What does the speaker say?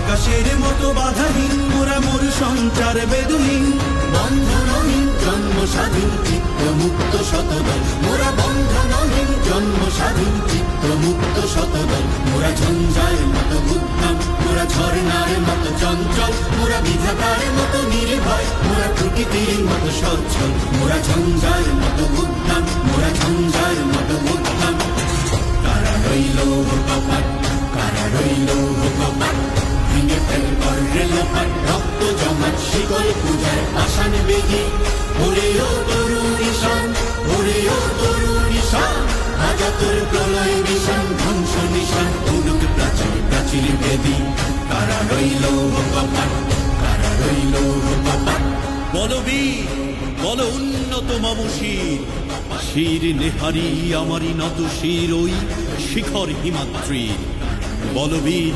আকাশের মতো বাধাহীন মোরা মোর সঞ্চার বেদুহীন বন্ধনহীন জন্ম স্বাধীন চিত্ত মুক্ত শতদল মোরা বন্ধনহীন জন্ম স্বাধীন চিত্ত মুক্ত শতদল মোরা ঝঞ্ঝার মতো উদ্যম মোরা ঝর্ণার মতো চঞ্চল মোরা বিধাতার মতো নির্ভয় মোরা প্রকৃতির মতো সচ্ছল মোরা ঝঞ্ঝার মতো উদ্যম মোরা ঝঞ্ঝার মতো উদ্যম কারা রইল কপাট কারা রইল কপাট ভেঙে ফেলবার রেলপাট রক্ত জমাট শিকল পূজার আসান বেগে ওরে ও তরুণ ঈশান ওরে ও তরুণ ঈশান আজাতুর প্রলয় নিশান ধ্বংস নিশান উলুক প্রাচীর প্রাচীর বেদি কারা রইল কপাট কারা রইল কপাট বলবীর বল উন্নত মম শির শির নেহারি আমারি নত শির ওই শিখর হিমাদ্রি বলবীর